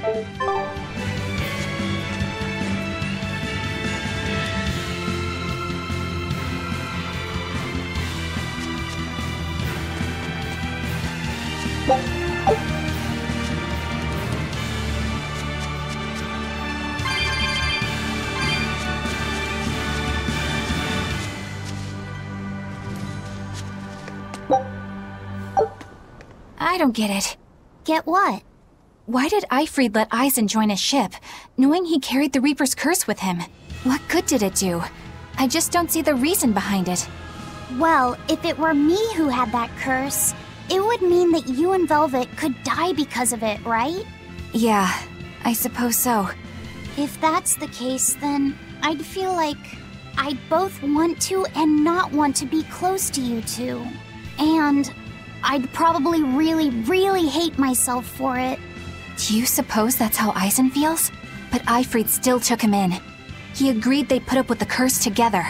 I don't get it. Get what? Why did Eifried let Eisen join his ship, knowing he carried the Reaper's curse with him? What good did it do? I just don't see the reason behind it. Well, if it were me who had that curse, it would mean that you and Velvet could die because of it, right? Yeah, I suppose so. If that's the case, then I'd feel like I'd both want to and not want to be close to you two. And I'd probably really hate myself for it. Do you suppose that's how Eisen feels? But Eifried still took him in. He agreed they'd put up with the curse together.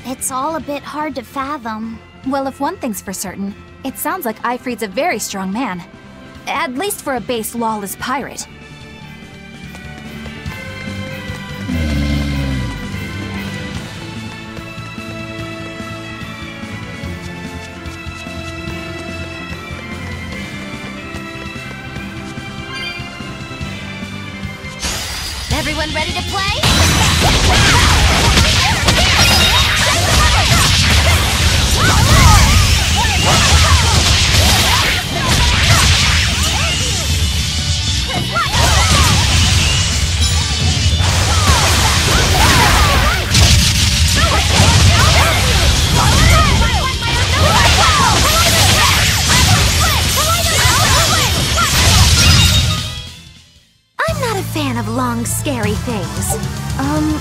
It's all a bit hard to fathom. Well, if one thing's for certain, it sounds like Eifried's a very strong man. At least for a base, lawless pirate. Everyone ready to play? Of long, scary things.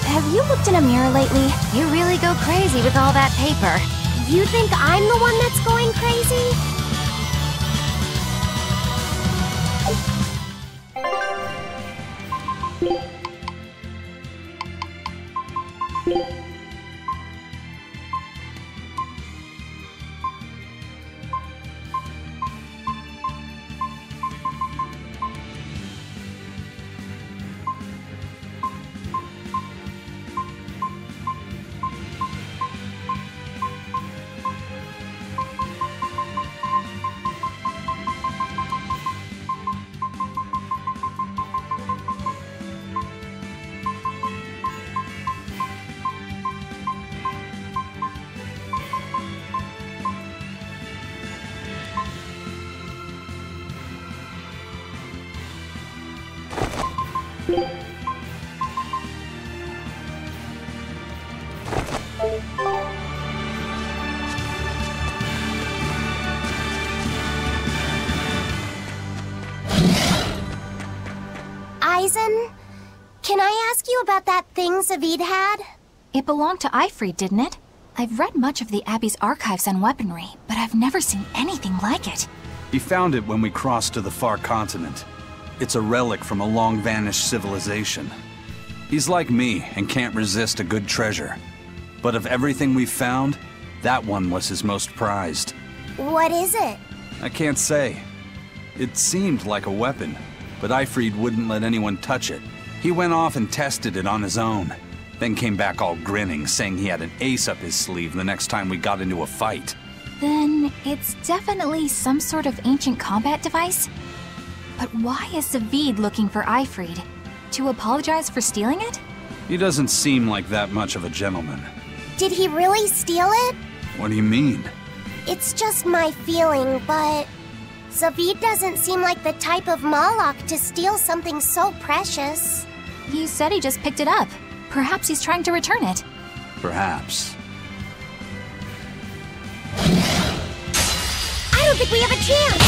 Have you looked in a mirror lately? You really go crazy with all that paper. You think I'm the one that's going crazy? Eisen, can I ask you about that thing Zavid had? It belonged to Eifried, didn't it? I've read much of the Abbey's archives on weaponry, but I've never seen anything like it. He found it when we crossed to the far continent. It's a relic from a long-vanished civilization. He's like me and can't resist a good treasure. But of everything we've found, that one was his most prized. What is it? I can't say. It seemed like a weapon, but Eifried wouldn't let anyone touch it. He went off and tested it on his own, then came back all grinning, saying he had an ace up his sleeve the next time we got into a fight. Then it's definitely some sort of ancient combat device? But why is Zavid looking for Eifried? To apologize for stealing it? He doesn't seem like that much of a gentleman. Did he really steal it? What do you mean? It's just my feeling, but Zavid doesn't seem like the type of Moloch to steal something so precious. He said he just picked it up. Perhaps he's trying to return it. Perhaps. I don't think we have a chance!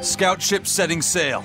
Scout ship setting sail.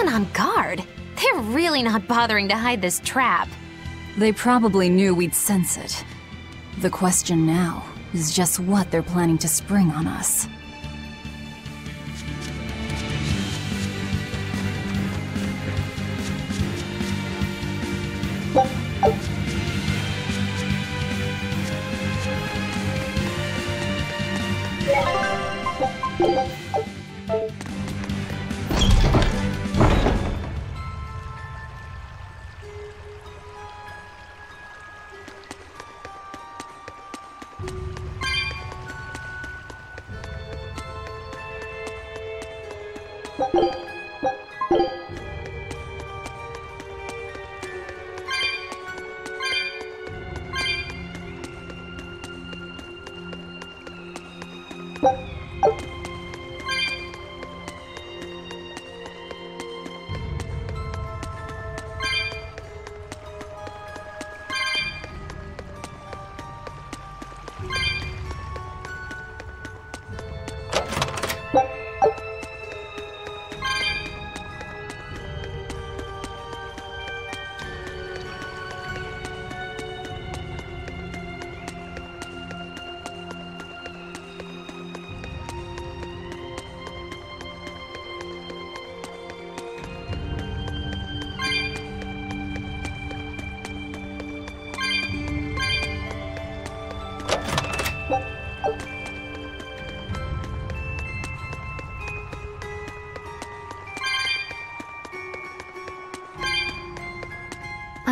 On guard. They're really not bothering to hide this trap. They probably knew we'd sense it. The question now is just what they're planning to spring on us.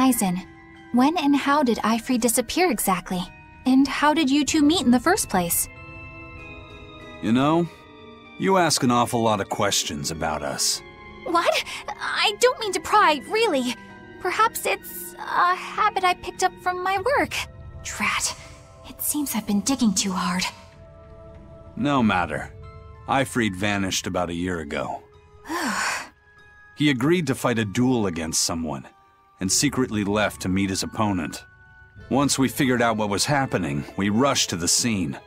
Aizen, when and how did Ifri disappear exactly? And how did you two meet in the first place? You know, you ask an awful lot of questions about us. What? I don't mean to pry, really. Perhaps it's a habit I picked up from my work. Drat. It seems I've been digging too hard. No matter. Ifri vanished about a year ago. He agreed to fight a duel against someone, and secretly left to meet his opponent. Once we figured out what was happening, we rushed to the scene.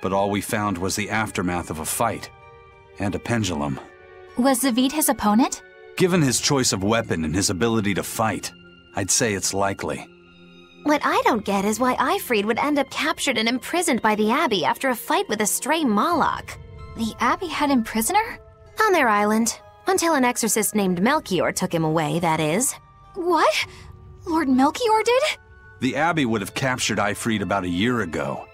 But all we found was the aftermath of a fight, and a pendulum. Was Zaveid his opponent? Given his choice of weapon and his ability to fight, I'd say it's likely. What I don't get is why Ifrid would end up captured and imprisoned by the Abbey after a fight with a stray Moloch. The Abbey had him prisoner? On their island. Until an exorcist named Melchior took him away, that is. What? Lord Melchior did? The Abbey would have captured Ifrid about a year ago.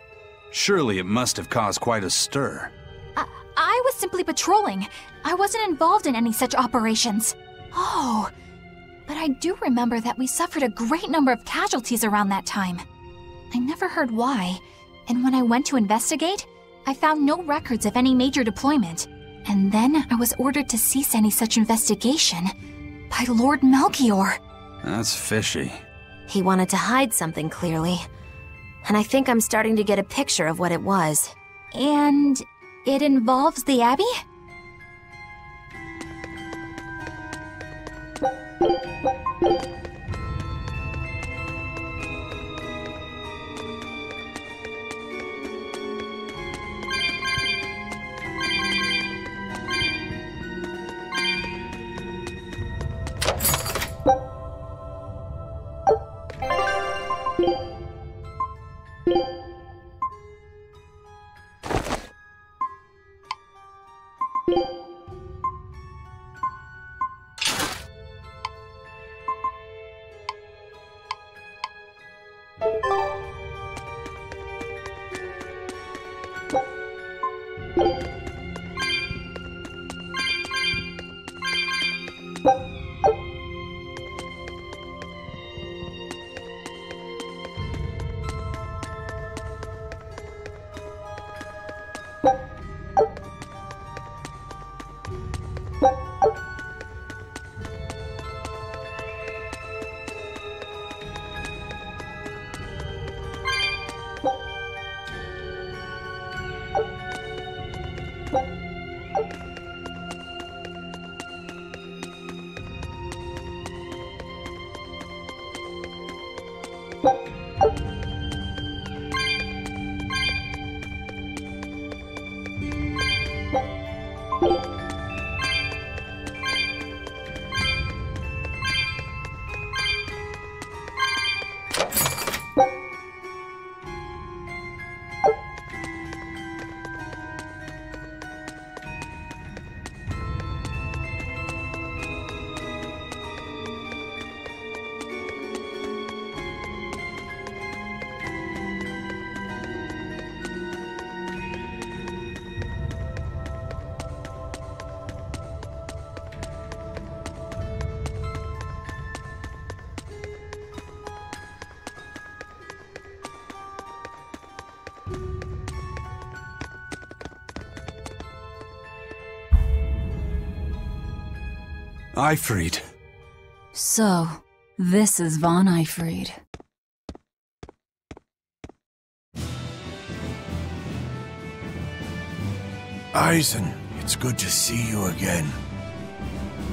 Surely it must have caused quite a stir. I was simply patrolling. I wasn't involved in any such operations. Oh, but I do remember that we suffered a great number of casualties around that time. I never heard why, and when I went to investigate, I found no records of any major deployment. And then I was ordered to cease any such investigation by Lord Melchior. That's fishy. He wanted to hide something, clearly. And I think I'm starting to get a picture of what it was. And it involves the Abbey? Ifrid. So, this is Von Ifrid. Eisen, it's good to see you again.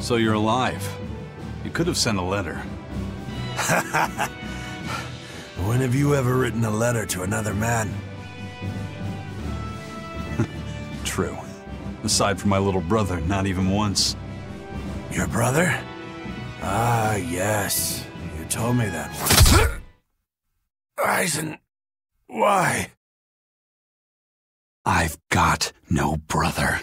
So you're alive. You could have sent a letter. When have you ever written a letter to another man? True. Aside from my little brother, not even once. Your brother? Ah, yes. You told me that once. Eisen, why? I've got no brother.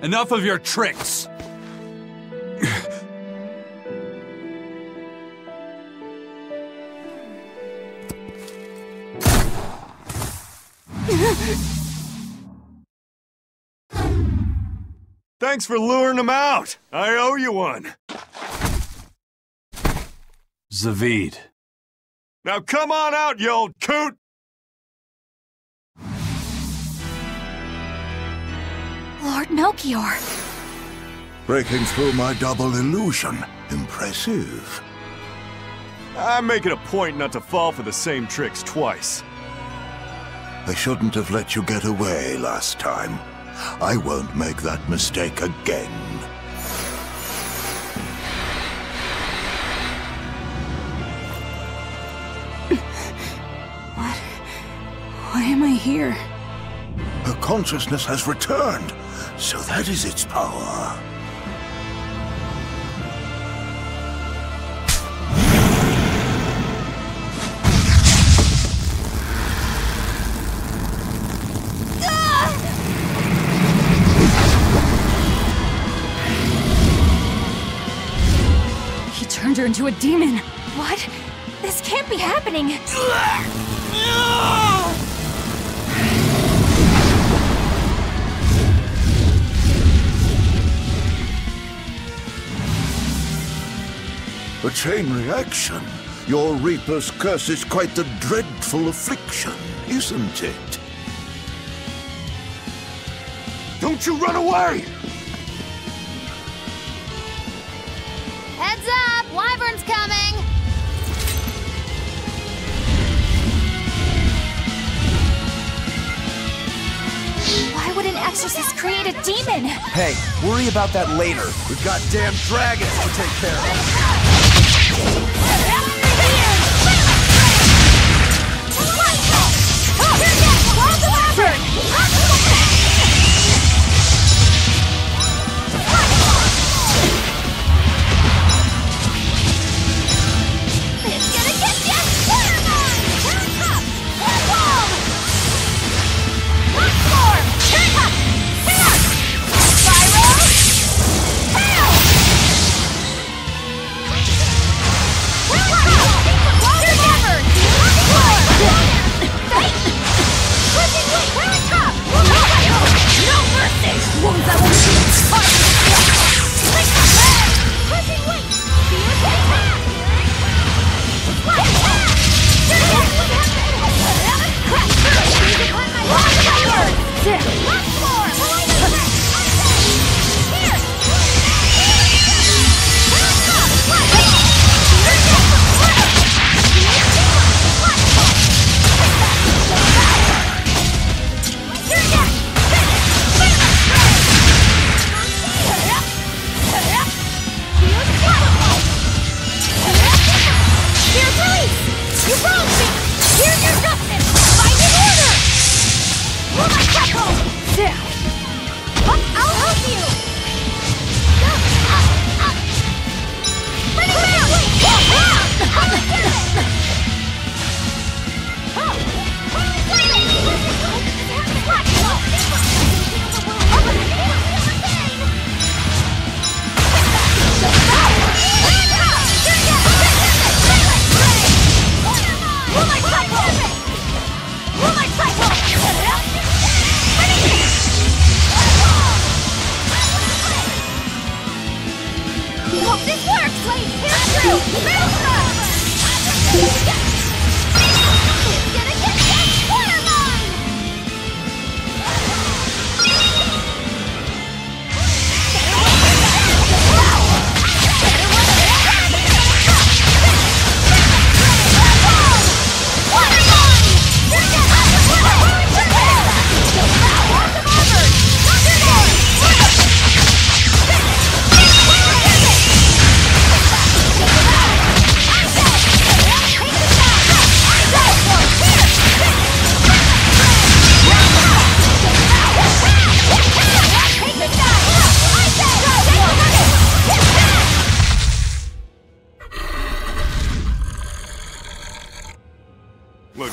Enough of your tricks! Thanks for luring him out. I owe you one. Zavid. Now come on out, you old coot! Lord Melchior. Breaking through my double illusion. Impressive. I make it a point not to fall for the same tricks twice. I shouldn't have let you get away last time. I won't make that mistake again. Why am I here? Her consciousness has returned, so that is its power. He turned her into a demon. What? This can't be happening. A chain reaction. Your Reaper's curse is quite the dreadful affliction, isn't it? Don't you run away! Heads up! Wyvern's coming! Why would an exorcist create a demon? Hey, worry about that later. We've got damn dragons to take care of. Woo!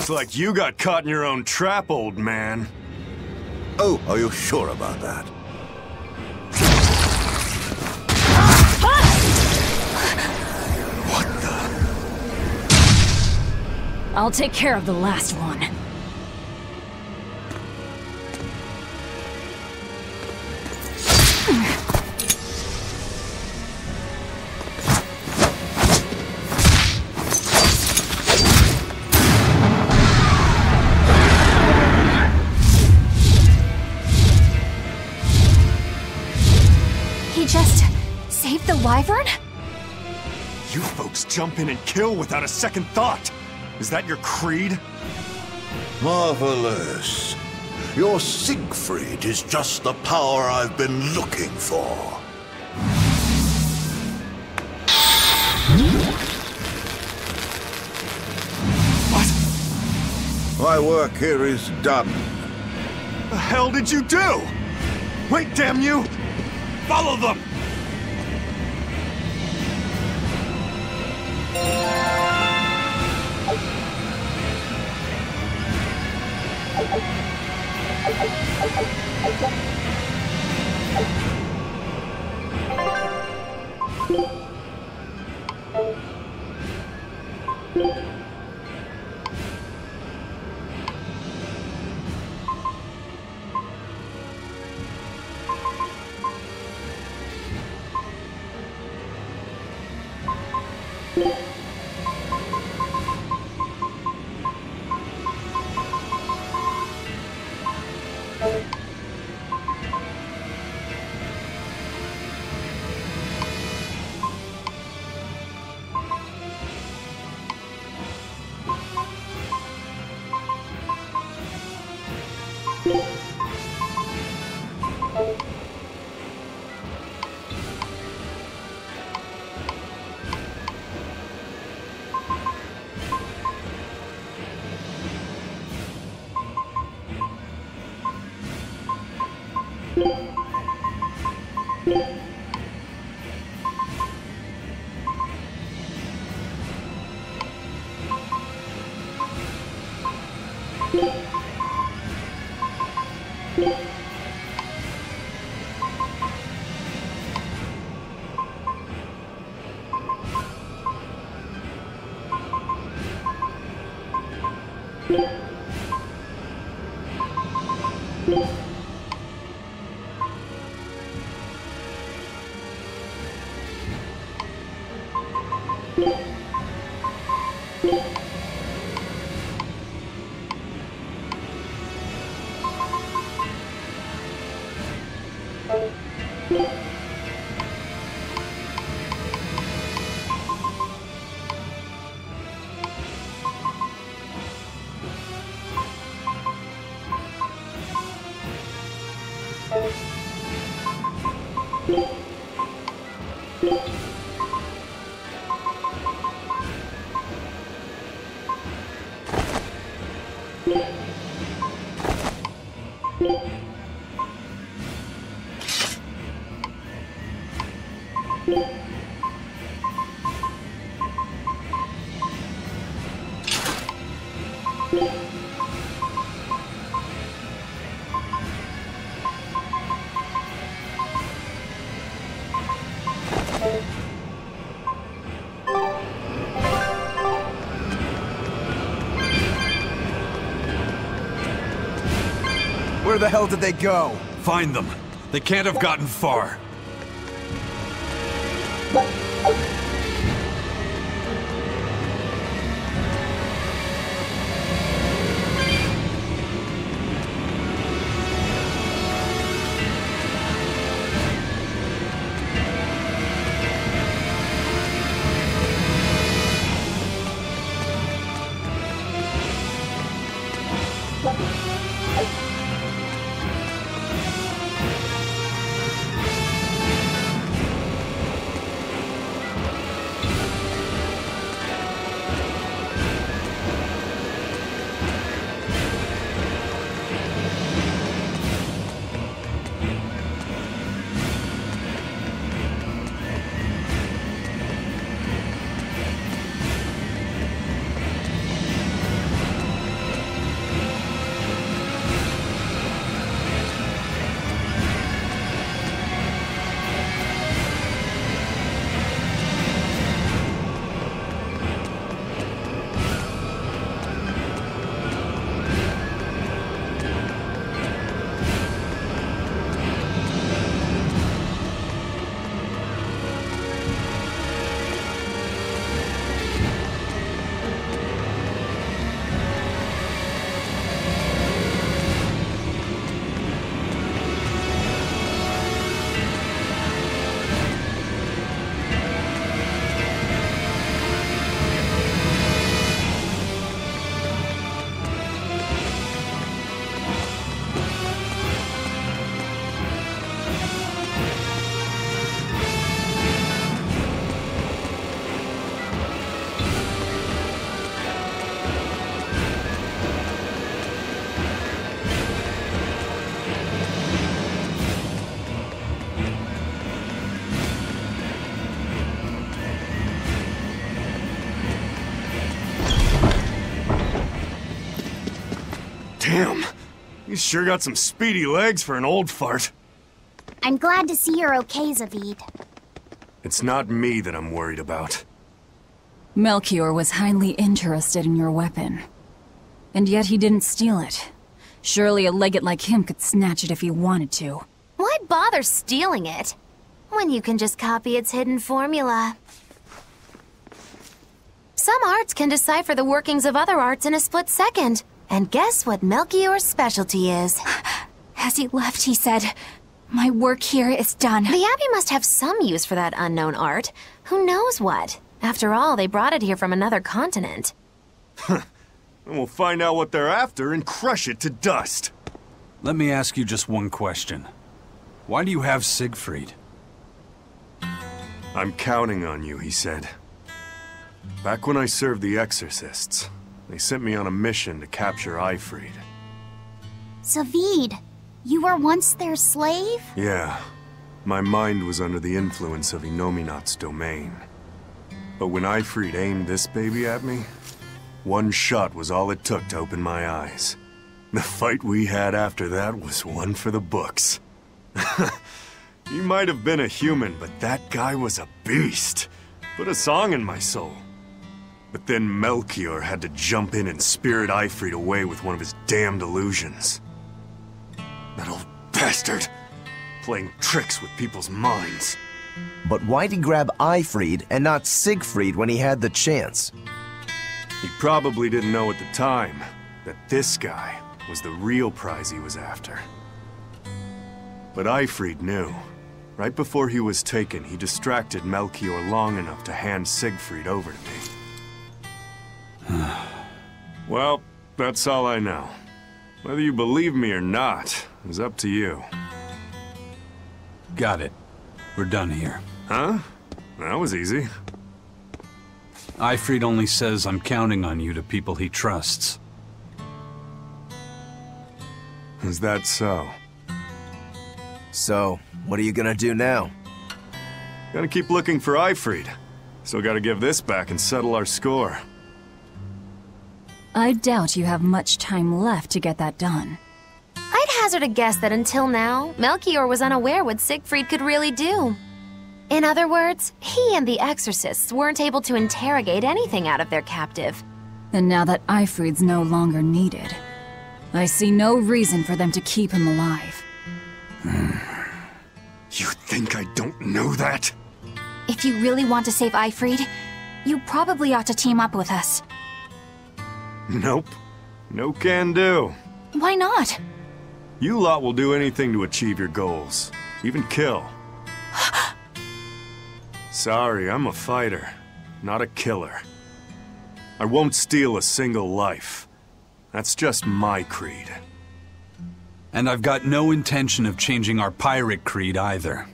Looks like you got caught in your own trap, old man. Oh, are you sure about that? What the? I'll take care of the last one. Just saved the wyvern? You folks jump in and kill without a second thought. Is that your creed? Marvelous. Your Siegfried is just the power I've been looking for. What? My work here is done. The hell did you do? Wait, damn you! Follow them! Where the hell did they go? Find them. They can't have gotten far. Damn. He's sure got some speedy legs for an old fart. I'm glad to see you're okay, Zavid. It's not me that I'm worried about. Melchior was highly interested in your weapon. And yet he didn't steal it. Surely a legate like him could snatch it if he wanted to. Why bother stealing it when you can just copy its hidden formula? Some arts can decipher the workings of other arts in a split second. And guess what Melchior's specialty is? As he left, he said, "My work here is done." The Abbey must have some use for that unknown art. Who knows what? After all, they brought it here from another continent. And we'll find out what they're after and crush it to dust. Let me ask you just one question. Why do you have Siegfried? I'm counting on you, he said. Back when I served the Exorcists, they sent me on a mission to capture Eifried. Zavid, you were once their slave? Yeah. My mind was under the influence of Inominat's domain. But when Eifried aimed this baby at me, one shot was all it took to open my eyes. The fight we had after that was one for the books. He might have been a human, but that guy was a beast. Put a song in my soul. But then Melchior had to jump in and spirit Eifried away with one of his damned illusions. That old bastard! Playing tricks with people's minds. But why'd he grab Eifried and not Siegfried when he had the chance? He probably didn't know at the time that this guy was the real prize he was after. But Eifried knew. Right before he was taken, he distracted Melchior long enough to hand Siegfried over to me. Well, that's all I know. Whether you believe me or not is up to you. Got it. We're done here. Huh? That was easy. Eifried only says I'm counting on you to people he trusts. Is that so? So, what are you gonna do now? Gotta keep looking for Eifried. Still gotta give this back and settle our score. I doubt you have much time left to get that done. I'd hazard a guess that until now, Melchior was unaware what Siegfried could really do. In other words, he and the Exorcists weren't able to interrogate anything out of their captive. And now that Eifried's no longer needed, I see no reason for them to keep him alive. You think I don't know that? If you really want to save Eifried, you probably ought to team up with us. Nope. No can do. Why not? You lot will do anything to achieve your goals. Even kill. Sorry, I'm a fighter, not a killer. I won't steal a single life. That's just my creed. And I've got no intention of changing our pirate creed either.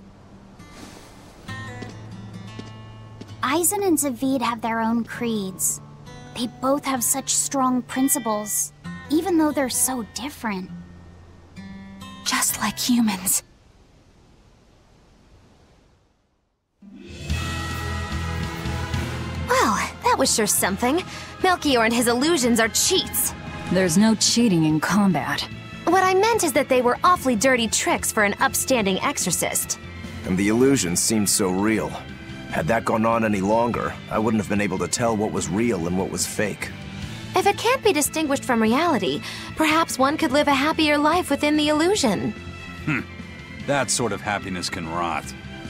Eisen and Zavid have their own creeds. They both have such strong principles, even though they're so different. Just like humans. Well, that was sure something. Melchior and his illusions are cheats. There's no cheating in combat. What I meant is that they were awfully dirty tricks for an upstanding exorcist. And the illusions seemed so real. Had that gone on any longer, I wouldn't have been able to tell what was real and what was fake. If it can't be distinguished from reality, perhaps one could live a happier life within the illusion. That sort of happiness can rot.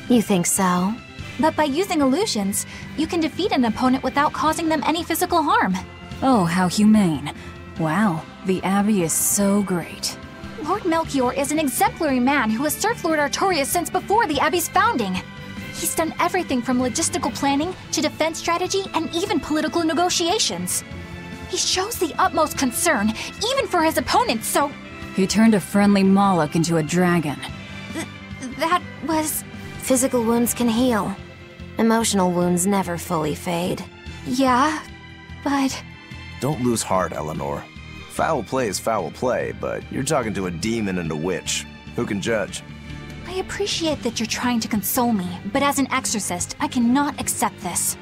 You think so? But by using illusions, you can defeat an opponent without causing them any physical harm. Oh, how humane. Wow, the Abbey is so great. Lord Melchior is an exemplary man who has served Lord Artorias since before the Abbey's founding. He's done everything from logistical planning to defense strategy and even political negotiations. He shows the utmost concern, even for his opponents, so... He turned a friendly Moloch into a dragon. That was... Physical wounds can heal. Emotional wounds never fully fade. Yeah, but... Don't lose heart, Eleanor. Foul play is foul play, but you're talking to a demon and a witch. Who can judge? I appreciate that you're trying to console me, but as an exorcist, I cannot accept this.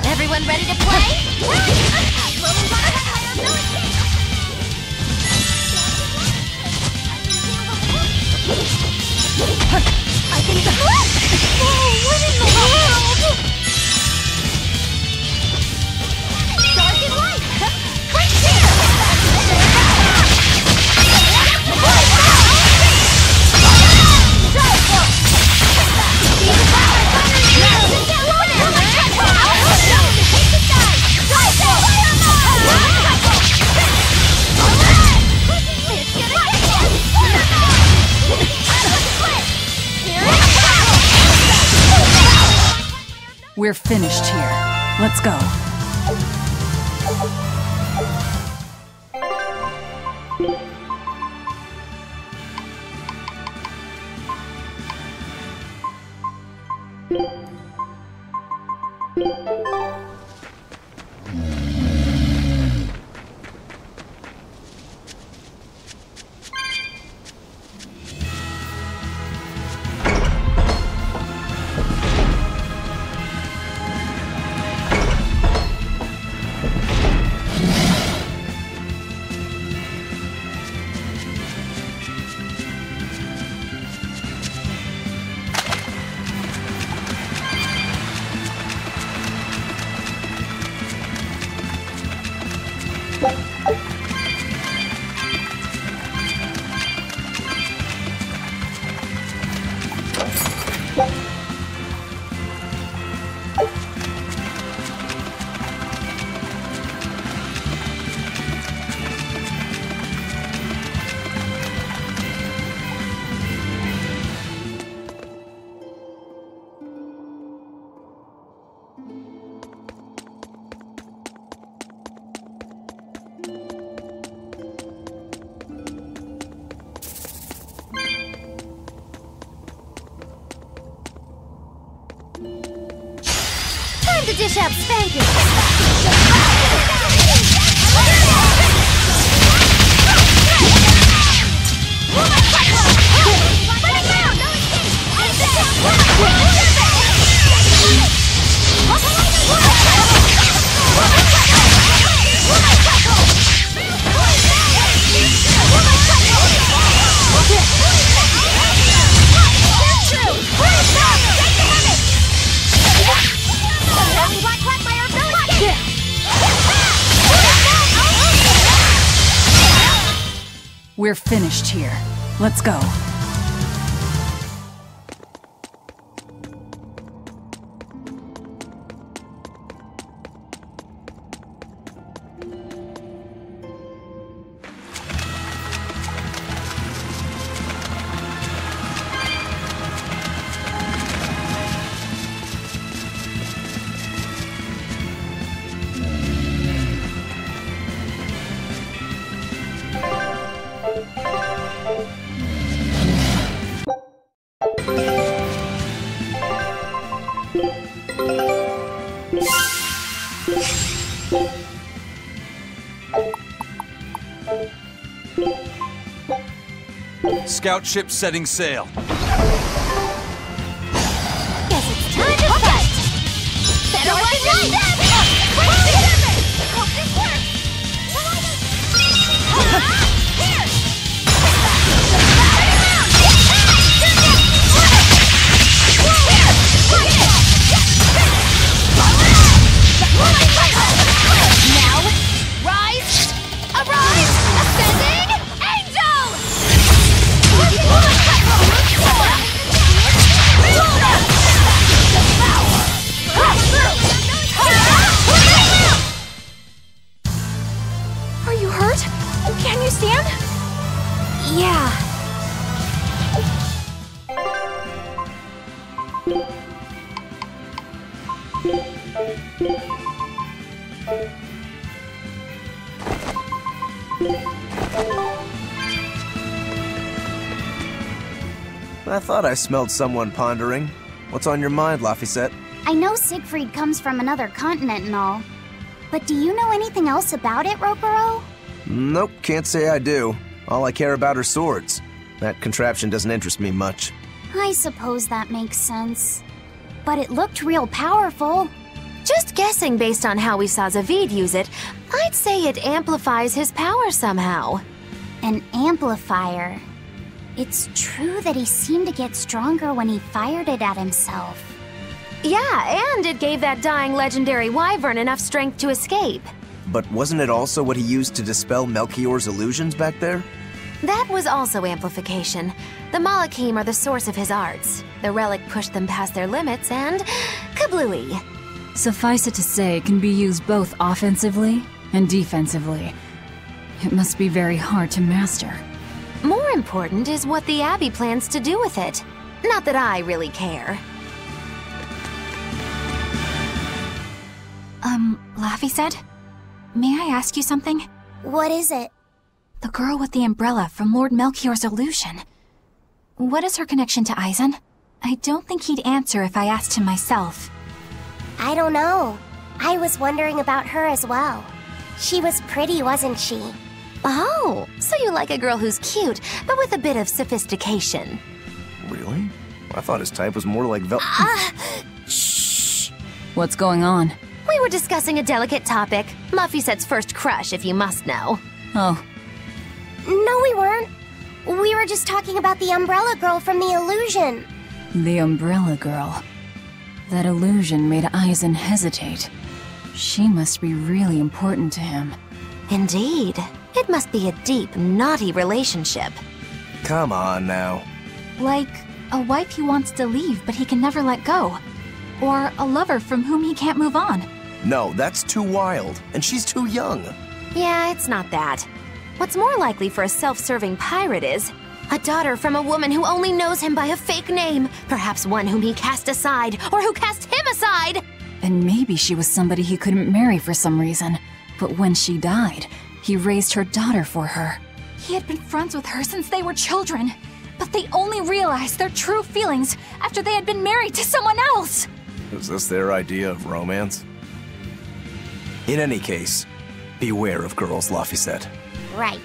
Everyone ready to play? I can go. Whoa, what in the world? Dark and light. Quick here. We're finished here. Let's go. Time to dish out spanking. We're finished here. Let's go. Scout ship setting sail. Guess it's time to fight! Better watch your step! Quick together! Hope this works! Here! Now, rise! Arise! Ascending angel! Are you hurt? Can you stand? Yeah. I thought I smelled someone pondering. What's on your mind, Laphicet? I know Siegfried comes from another continent and all, but do you know anything else about it, Ropero? Nope, can't say I do. All I care about are swords. That contraption doesn't interest me much. I suppose that makes sense. But it looked real powerful. Just guessing based on how we saw Zavid use it, I'd say it amplifies his power somehow. An amplifier. It's true that he seemed to get stronger when he fired it at himself. Yeah, and it gave that dying legendary wyvern enough strength to escape. But wasn't it also what he used to dispel Melchior's illusions back there? That was also amplification. The Malachim are the source of his arts. The relic pushed them past their limits and... kablooey. Suffice it to say, it can be used both offensively and defensively. It must be very hard to master. More important is what the Abbey plans to do with it. Not that I really care. Laphicet? May I ask you something? What is it? The girl with the umbrella from Lord Melchior's illusion. What is her connection to Eisen? I don't think he'd answer if I asked him myself. I don't know. I was wondering about her as well. She was pretty, wasn't she? Oh, so you like a girl who's cute, but with a bit of sophistication. Really? I thought his type was more like Shh! What's going on? We were discussing a delicate topic. Laphicet's first crush, if you must know. Oh. No, we weren't. We were just talking about the umbrella girl from the illusion. The umbrella girl. That illusion made Eisen hesitate. She must be really important to him. Indeed. It must be a deep, naughty relationship. Come on now. Like a wife he wants to leave but he can never let go. Or a lover from whom he can't move on. No, that's too wild, and she's too young. Yeah, it's not that. What's more likely for a self-serving pirate is a daughter from a woman who only knows him by a fake name, perhaps one whom he cast aside, or who cast him aside! And maybe she was somebody he couldn't marry for some reason. But when she died, he raised her daughter for her. He had been friends with her since they were children, but they only realized their true feelings after they had been married to someone else! Is this their idea of romance? In any case, beware of girls, Laphicet. Right.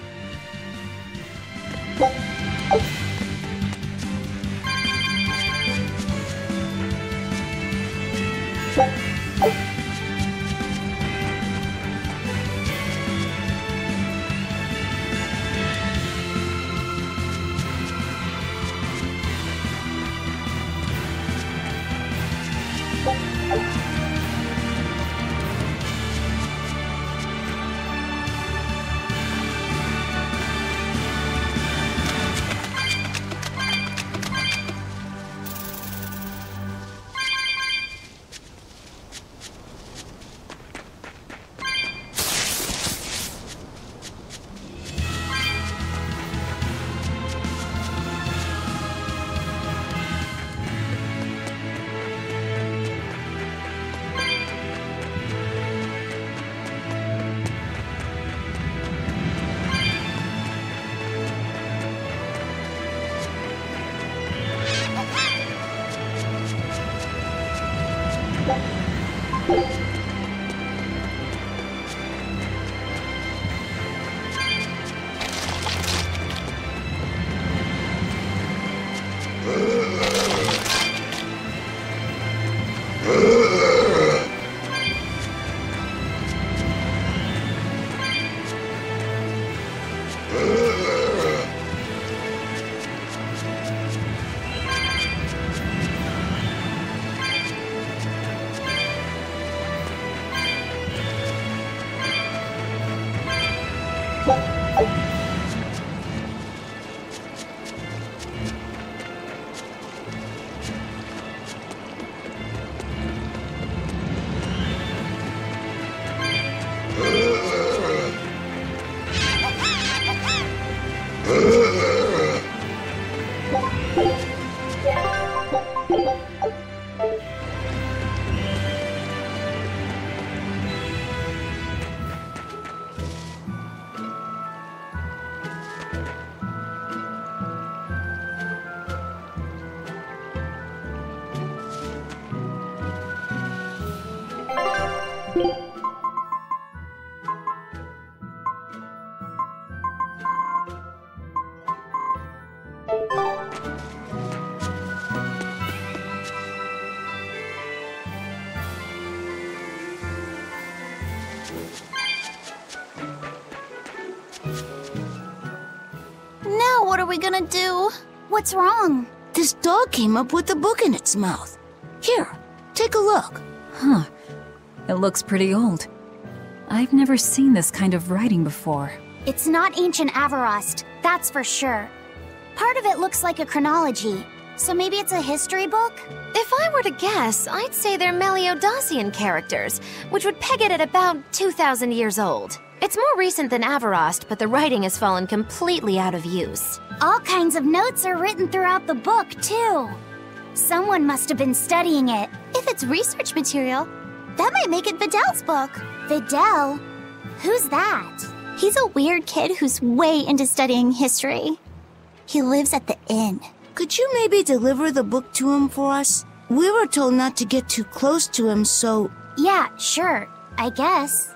Now what are we gonna do? What's wrong? This dog came up with a book in its mouth. Here, take a look. Huh. It looks pretty old. I've never seen this kind of writing before. It's not ancient Avarost, that's for sure. Part of it looks like a chronology, so maybe it's a history book? If I were to guess, I'd say they're Meliodosian characters, which would peg it at about 2,000 years old. It's more recent than Avarost, but the writing has fallen completely out of use. All kinds of notes are written throughout the book, too. Someone must have been studying it. If it's research material, that might make it Videl's book. Videl? Who's that? He's a weird kid who's way into studying history. He lives at the inn. Could you maybe deliver the book to him for us? We were told not to get too close to him, so... Yeah, sure. I guess.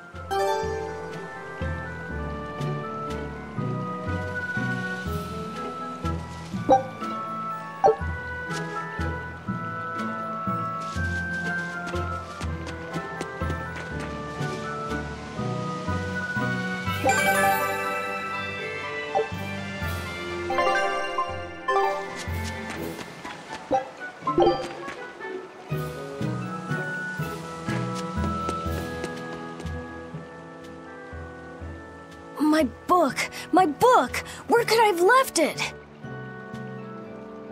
My book! Where could I have left it?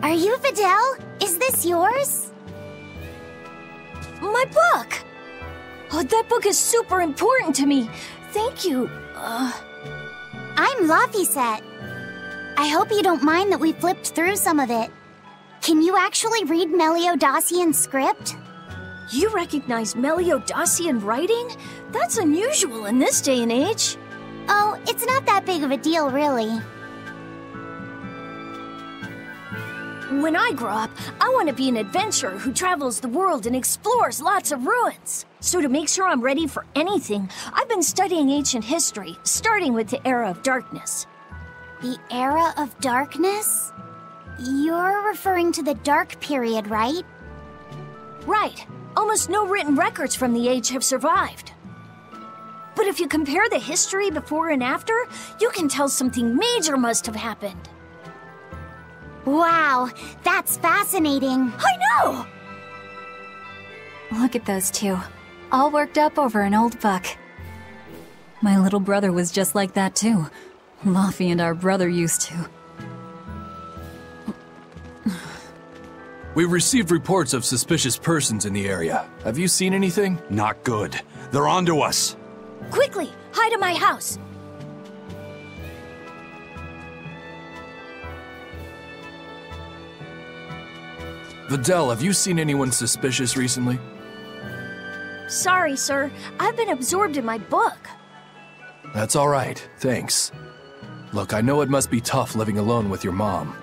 Are you Videl? Is this yours? My book! Oh, that book is super important to me. Thank you. I'm Laphicet. I hope you don't mind that we flipped through some of it. Can you actually read Meliodosian script? You recognize Meliodosian writing? That's unusual in this day and age. Oh, it's not that big of a deal, really. When I grow up, I want to be an adventurer who travels the world and explores lots of ruins. So to make sure I'm ready for anything, I've been studying ancient history, starting with the Era of Darkness. The Era of Darkness? You're referring to the Dark Period, right? Right. Almost no written records from the age have survived. But if you compare the history before and after, you can tell something major must have happened. Wow, that's fascinating. I know! Look at those two, all worked up over an old book. My little brother was just like that too. Laffy and our brother used to. We've received reports of suspicious persons in the area. Have you seen anything? Not good. They're onto us. Quickly, hide in my house. Videl, have you seen anyone suspicious recently? Sorry, sir. I've been absorbed in my book. That's all right, thanks. Look, I know it must be tough living alone with your mom.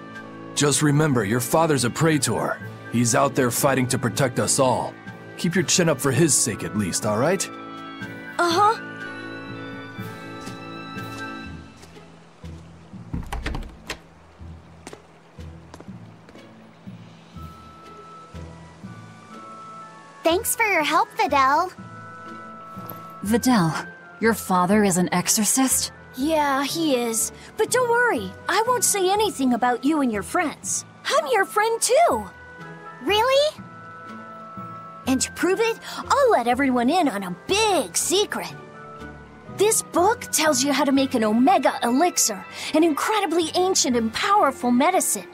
Just remember, your father's a praetor. He's out there fighting to protect us all. Keep your chin up for his sake at least, all right? Uh-huh. Thanks for your help, Videl. Videl, your father is an exorcist? Yeah, he is. But don't worry, I won't say anything about you and your friends. I'm your friend too. Really? And to prove it, I'll let everyone in on a big secret. This book tells you how to make an Omega Elixir, an incredibly ancient and powerful medicine.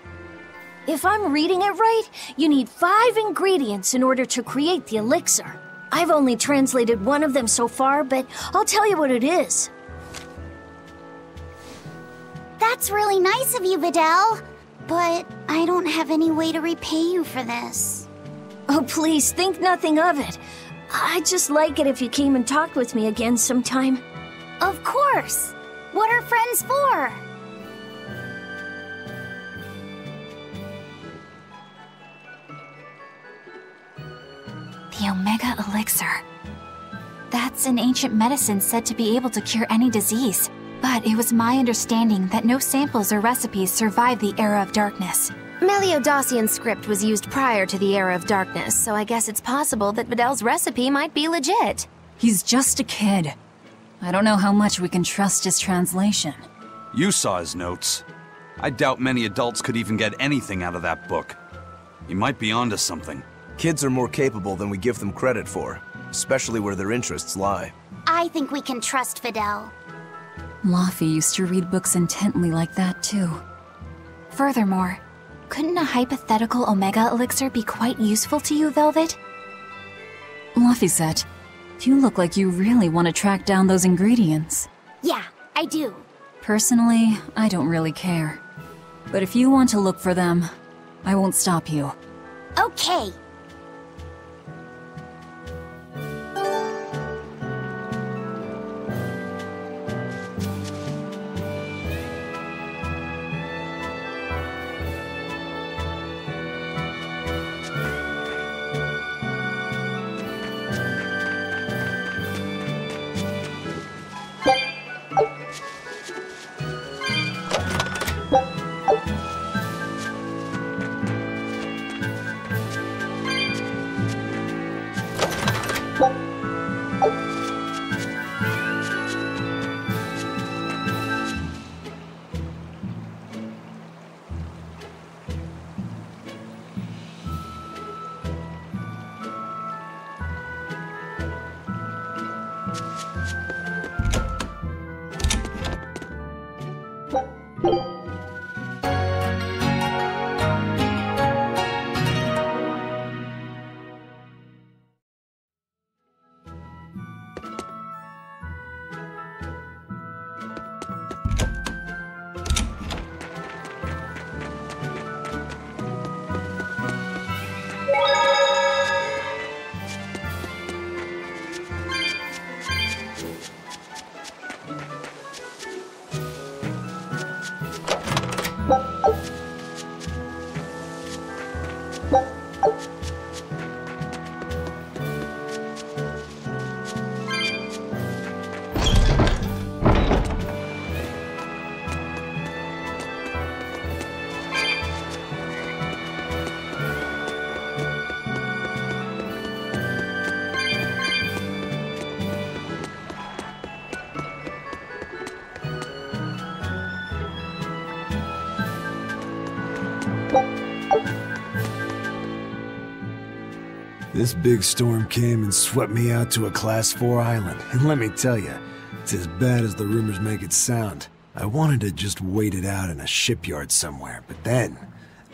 If I'm reading it right, you need 5 ingredients in order to create the elixir. I've only translated one of them so far, but I'll tell you what it is. That's really nice of you, Videl. But I don't have any way to repay you for this. Oh, please, think nothing of it. I'd just like it if you came and talked with me again sometime. Of course! What are friends for? The Omega Elixir. That's an ancient medicine said to be able to cure any disease. But it was my understanding that no samples or recipes survived the Era of Darkness. Meliodacian script was used prior to the Era of Darkness, so I guess it's possible that Videl's recipe might be legit. He's just a kid. I don't know how much we can trust his translation. You saw his notes. I doubt many adults could even get anything out of that book. He might be onto something. Kids are more capable than we give them credit for, especially where their interests lie. I think we can trust Videl. Laffy used to read books intently like that, too. Furthermore, couldn't a hypothetical Omega Elixir be quite useful to you, Velvet? Laffy-set, you look like you really want to track down those ingredients. Yeah, I do. Personally, I don't really care. But if you want to look for them, I won't stop you. Okay. This big storm came and swept me out to a Class 4 island, and let me tell you, it's as bad as the rumors make it sound. I wanted to just wait it out in a shipyard somewhere, but then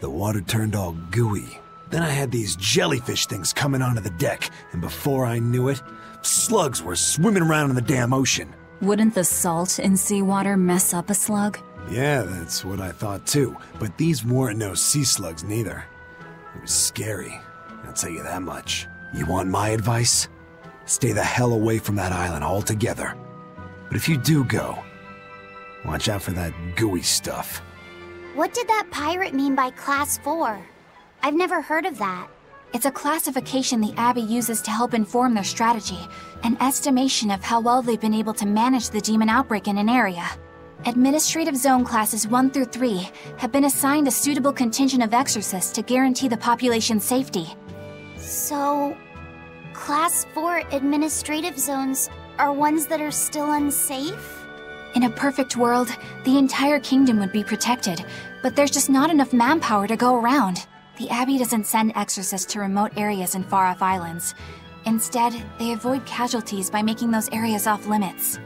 the water turned all gooey. Then I had these jellyfish things coming onto the deck, and before I knew it, slugs were swimming around in the damn ocean. Wouldn't the salt in seawater mess up a slug? Yeah, that's what I thought too, but these weren't no sea slugs neither. It was scary, I'll tell you that much. You want my advice? Stay the hell away from that island altogether. But if you do go, watch out for that gooey stuff. What did that pirate mean by Class 4? I've never heard of that. It's a classification the Abbey uses to help inform their strategy, an estimation of how well they've been able to manage the demon outbreak in an area. Administrative Zone Classes 1 through 3 have been assigned a suitable contingent of exorcists to guarantee the population's safety. So, Class 4 administrative zones are ones that are still unsafe? In a perfect world, the entire kingdom would be protected, but there's just not enough manpower to go around. The Abbey doesn't send exorcists to remote areas and far-off islands. Instead, they avoid casualties by making those areas off-limits.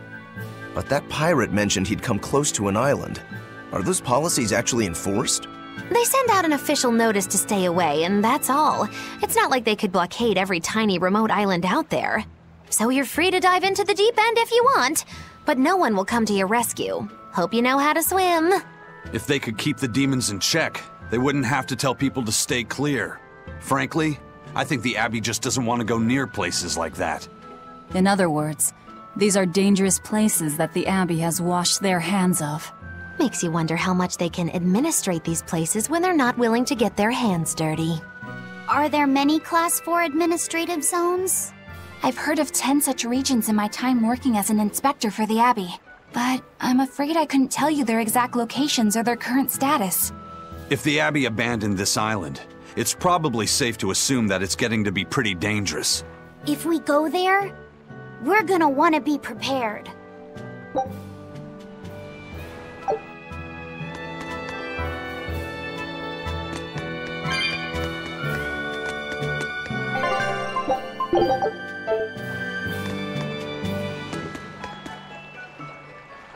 But that pirate mentioned he'd come close to an island. Are those policies actually enforced? They send out an official notice to stay away, and that's all. It's not like they could blockade every tiny remote island out there. So you're free to dive into the deep end if you want, but no one will come to your rescue. Hope you know how to swim. If they could keep the demons in check, they wouldn't have to tell people to stay clear. Frankly, I think the Abbey just doesn't want to go near places like that. In other words, these are dangerous places that the Abbey has washed their hands of. Makes you wonder how much they can administrate these places when they're not willing to get their hands dirty. Are there many Class 4 administrative zones? I've heard of 10 such regions in my time working as an inspector for the Abbey, but I'm afraid I couldn't tell you their exact locations or their current status. If the Abbey abandoned this island, it's probably safe to assume that it's getting to be pretty dangerous. If we go there, we're gonna want to be prepared.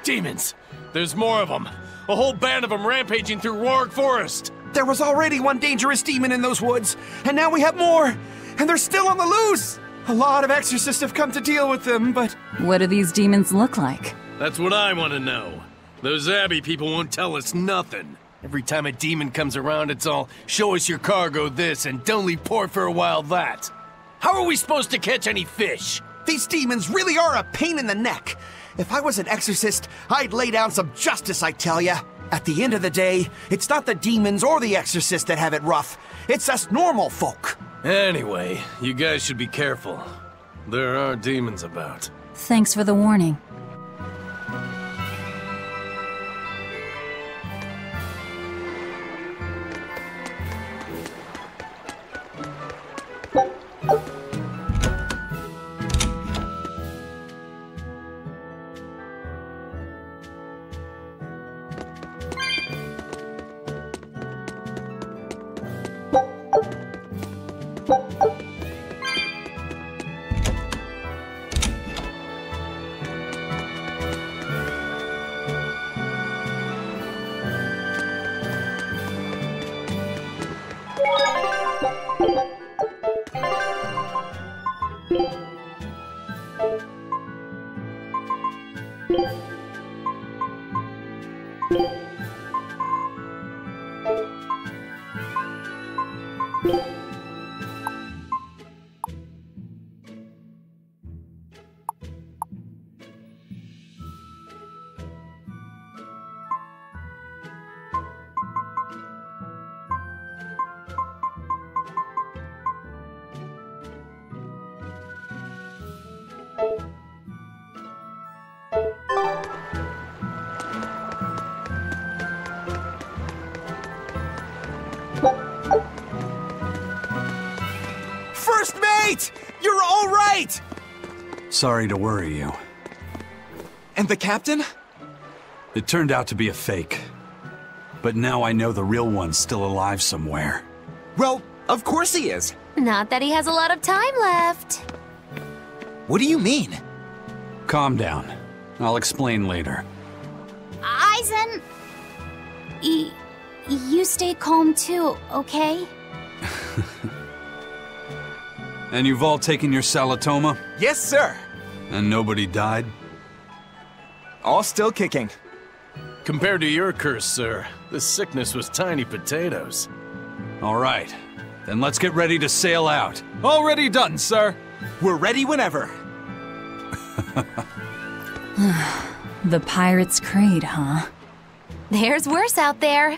Demons! There's more of them! A whole band of them rampaging through Warg Forest! There was already one dangerous demon in those woods, and now we have more! And they're still on the loose! A lot of exorcists have come to deal with them, but... What do these demons look like? That's what I want to know. Those Abbey people won't tell us nothing. Every time a demon comes around, it's all, show us your cargo this, and don't leave port for a while that. How are we supposed to catch any fish? These demons really are a pain in the neck. If I was an exorcist, I'd lay down some justice, I tell ya. At the end of the day, it's not the demons or the exorcists that have it rough. It's us normal folk. Anyway, you guys should be careful. There are demons about. Thanks for the warning. First mate! You're all right! Sorry to worry you. And the captain? It turned out to be a fake. But now I know the real one's still alive somewhere. Well, of course he is. Not that he has a lot of time left. What do you mean? Calm down. I'll explain later. Aizen! You stay calm too, okay? And you've all taken your Salatoma? Yes, sir. And nobody died? All still kicking. Compared to your curse, sir, this sickness was tiny potatoes. All right. Then let's get ready to sail out. Already done, sir. We're ready whenever. The Pirate's Creed, huh? There's worse out there.